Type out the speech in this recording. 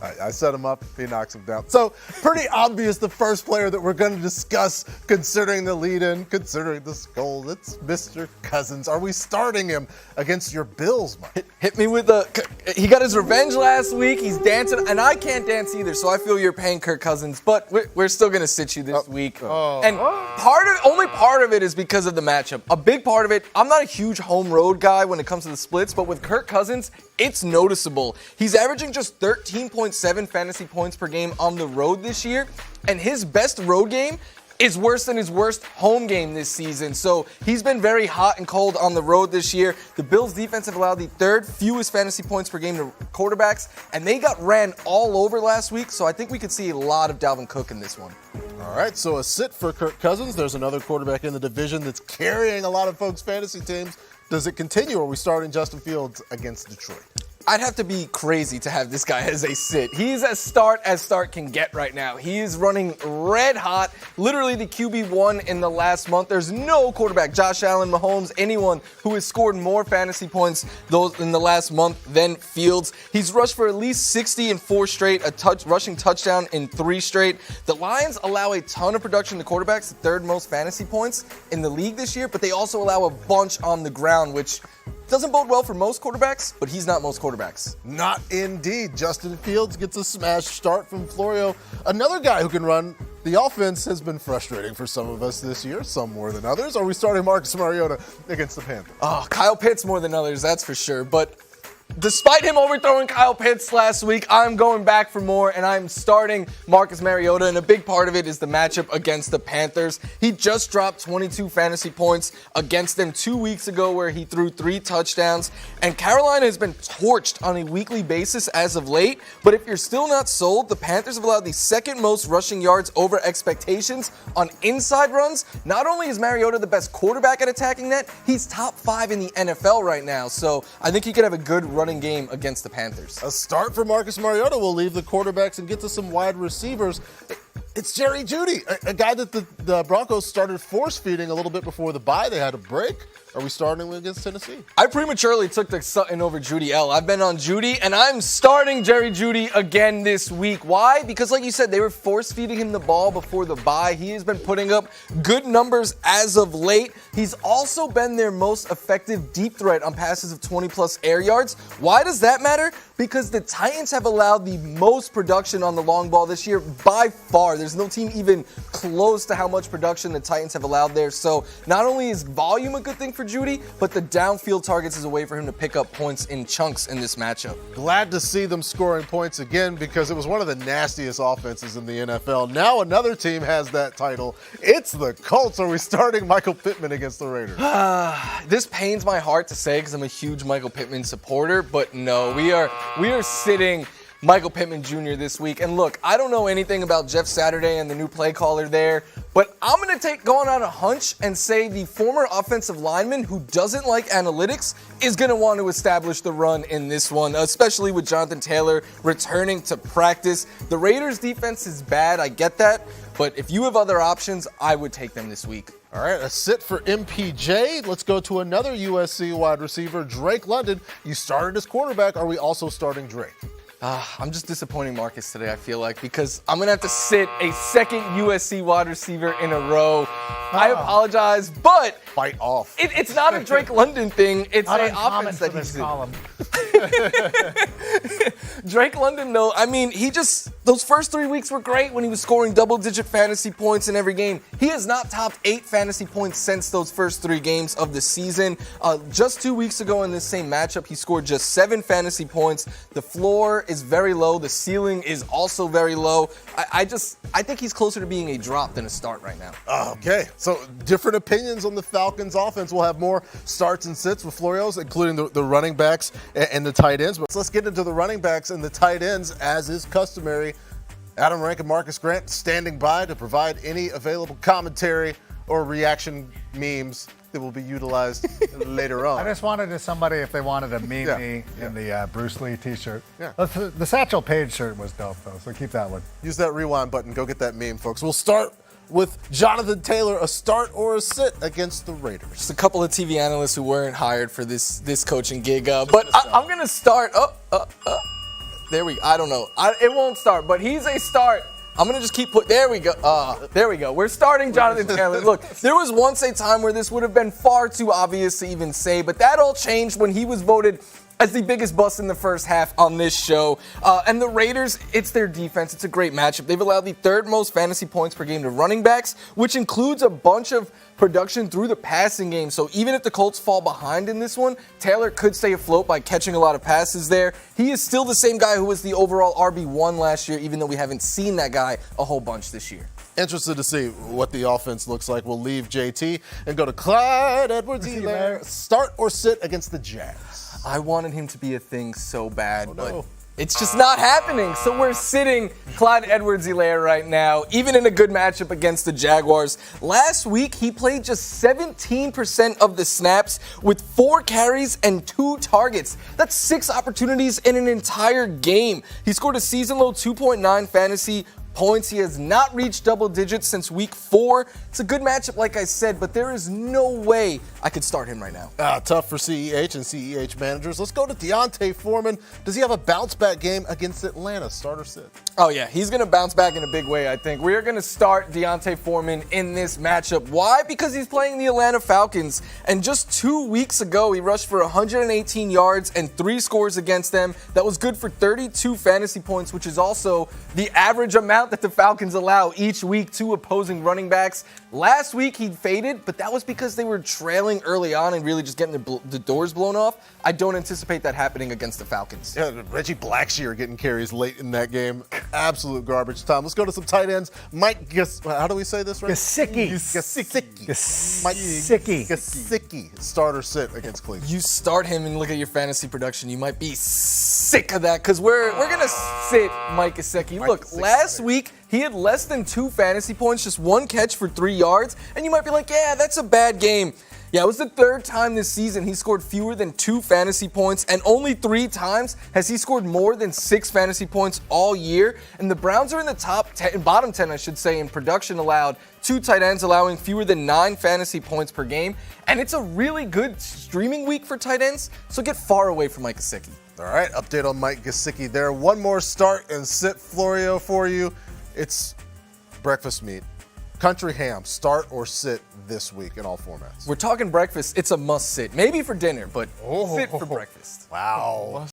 I set him up, he knocks him down. So, pretty obvious the first player that we're going to discuss, considering the lead-in, considering the skull, it's Mr. Cousins. Are we starting him against your Bills, Mike? Hit me with he got his revenge last week. He's dancing, and I can't dance either, so I feel you're paying Kirk Cousins, but we're still going to sit you this week. And only part of it is because of the matchup. A big part of it, I'm not a huge home road guy when it comes to the splits, but with Kirk Cousins, it's noticeable. He's averaging just 13.7 fantasy points per game on the road this year, and his best road game is worse than his worst home game this season. So he's been very hot and cold on the road this year. The Bills defense have allowed the third fewest fantasy points per game to quarterbacks, and they got ran all over last week, so I think we could see a lot of Dalvin Cook in this one. All right, so a sit for Kirk Cousins. There's another quarterback in the division that's carrying a lot of folks' fantasy teams. Does it continue? Are we starting Justin Fields against Detroit? I'd have to be crazy to have this guy as a sit. He's as start can get right now. He is running red hot, literally the QB1 in the last month. There's no quarterback, Josh Allen, Mahomes, anyone who has scored more fantasy points in the last month than Fields. He's rushed for at least 60 in 4 straight, rushing touchdown in 3 straight. The Lions allow a ton of production to quarterbacks, the third most fantasy points in the league this year, but they also allow a bunch on the ground, which doesn't bode well for most quarterbacks, but he's not most quarterbacks. Not indeed. Justin Fields gets a smash start from Florio. Another guy who can run. The offense has been frustrating for some of us this year, some more than others. Are we starting Marcus Mariota against the Panthers? Oh, Kyle Pitts more than others, that's for sure. But despite him overthrowing Kyle Pitts last week, I'm going back for more, and I'm starting Marcus Mariota, and a big part of it is the matchup against the Panthers. He just dropped 22 fantasy points against them 2 weeks ago where he threw 3 touchdowns, and Carolina has been torched on a weekly basis as of late, but if you're still not sold, the Panthers have allowed the second most rushing yards over expectations on inside runs. Not only is Mariota the best quarterback at attacking that, he's top 5 in the NFL right now, so I think he could have a good running game against the Panthers. A start for Marcus Mariota. We'll leave the quarterbacks and get to some wide receivers. It's Jerry Jeudy, a guy that the Broncos started force-feeding a little bit before the bye. They had a break. Are we starting him against Tennessee? I prematurely took the Sutton over Jeudy L. I've been on Jeudy, and I'm starting Jerry Jeudy again this week. Why? Because like you said, they were force-feeding him the ball before the bye. He has been putting up good numbers as of late. He's also been their most effective deep threat on passes of 20-plus air yards. Why does that matter? Because the Titans have allowed the most production on the long ball this year by far. There's no team even close to how much production the Titans have allowed there. So not only is volume a good thing for Jeudy, but the downfield targets is a way for him to pick up points in chunks in this matchup. Glad to see them scoring points again because it was one of the nastiest offenses in the NFL. Now another team has that title. It's the Colts. Are we starting Michael Pittman against the Raiders? This pains my heart to say because I'm a huge Michael Pittman supporter, but no, we are sitting Michael Pittman Jr. this week. And look, I don't know anything about Jeff Saturday and the new play caller there, but I'm going to going on a hunch and say the former offensive lineman who doesn't like analytics is going to want to establish the run in this one, especially with Jonathan Taylor returning to practice. The Raiders defense is bad, I get that, but if you have other options, I would take them this week. All right, a sit for MPJ. Let's go to another USC wide receiver, Drake London. You started as quarterback. Are we also starting Drake? I'm just disappointing Marcus today, I feel like, because I'm going to have to sit a second USC wide receiver in a row. I apologize, but fight off. It's not a Drake London thing. It's an offense that he's column. Drake London, though, I mean, those first 3 weeks were great when he was scoring double-digit fantasy points in every game. He has not topped 8 fantasy points since those first 3 games of the season. Just 2 weeks ago in this same matchup, he scored just 7 fantasy points. The floor is very low. The ceiling is also very low. I think he's closer to being a drop than a start right now. Okay, so different opinions on the Falcons offense. We'll have more starts and sits with Florios, including the running backs and the tight ends. But let's get into the running backs and the tight ends, as is customary. Adam Rank and Marcus Grant standing by to provide any available commentary or reaction memes that will be utilized later on. I just wanted somebody, if they wanted to meme me in the Bruce Lee t-shirt. Yeah. The Satchel Paige shirt was dope, though, so keep that one. Use that rewind button. Go get that meme, folks. We'll start with Jonathan Taylor, a start or a sit against the Raiders. Just a couple of TV analysts who weren't hired for this coaching gig. But I'm going to start. There we go. I don't know. It won't start, but he's a start. I'm going to just keep there we go. There we go. We're starting Jonathan Taylor. Look, there was once a time where this would have been far too obvious to even say, but that all changed when he was voted as the biggest bust in the first half on this show. And the Raiders, it's their defense. It's a great matchup. They've allowed the third most fantasy points per game to running backs, which includes a bunch of production through the passing game. So even if the Colts fall behind in this one, Taylor could stay afloat by catching a lot of passes there. He is still the same guy who was the overall RB1 last year, even though we haven't seen that guy a whole bunch this year. Interested to see what the offense looks like. We'll leave JT and go to Clyde Edwards-Helaire. Start or sit against the Jags? I wanted him to be a thing so bad, but it's just not happening. So we're sitting Clyde Edwards-Helaire right now, even in a good matchup against the Jaguars. Last week, he played just 17% of the snaps with 4 carries and 2 targets. That's 6 opportunities in an entire game. He scored a season-low 2.9 fantasy points. He has not reached double digits since week 4. It's a good matchup, like I said, but there is no way I could start him right now. Tough for CEH and CEH managers. Let's go to D'Onta Foreman. Does he have a bounce-back game against Atlanta? Start or sit? Oh, yeah. He's going to bounce back in a big way, I think. We're going to start D'Onta Foreman in this matchup. Why? Because he's playing the Atlanta Falcons. And just 2 weeks ago, he rushed for 118 yards and 3 scores against them. That was good for 32 fantasy points, which is also the average amount that the Falcons allow each week to opposing running backs. Last week, he faded, but that was because they were trailing early on and really just getting the doors blown off. I don't anticipate that happening against the Falcons. Yeah, Reggie Blackshear getting carries late in that game. Absolute garbage time. Let's go to some tight ends. Mike how do we say this right? Gesicki. Mike Gesicki. Gesicki. Start or sit against Cleveland? You start him and look at your fantasy production. You might be sick of that because we're going to sit Mike Gesicki. Look, last week, he had less than 2 fantasy points, just 1 catch for 3 yards. And you might be like, yeah, that's a bad game. Yeah, it was the 3rd time this season he scored fewer than 2 fantasy points, and only 3 times has he scored more than 6 fantasy points all year. And the Browns are in the bottom 10, I should say, in production allowed. 2 tight ends allowing fewer than 9 fantasy points per game. And it's a really good streaming week for tight ends, so get far away from Mike Gesicki. All right, update on Mike Gesicki there. One more start and sit, Florio, for you. It's breakfast meat. Country ham, start or sit this week in all formats? We're talking breakfast. It's a must sit. Maybe for dinner, but sit for breakfast. Wow.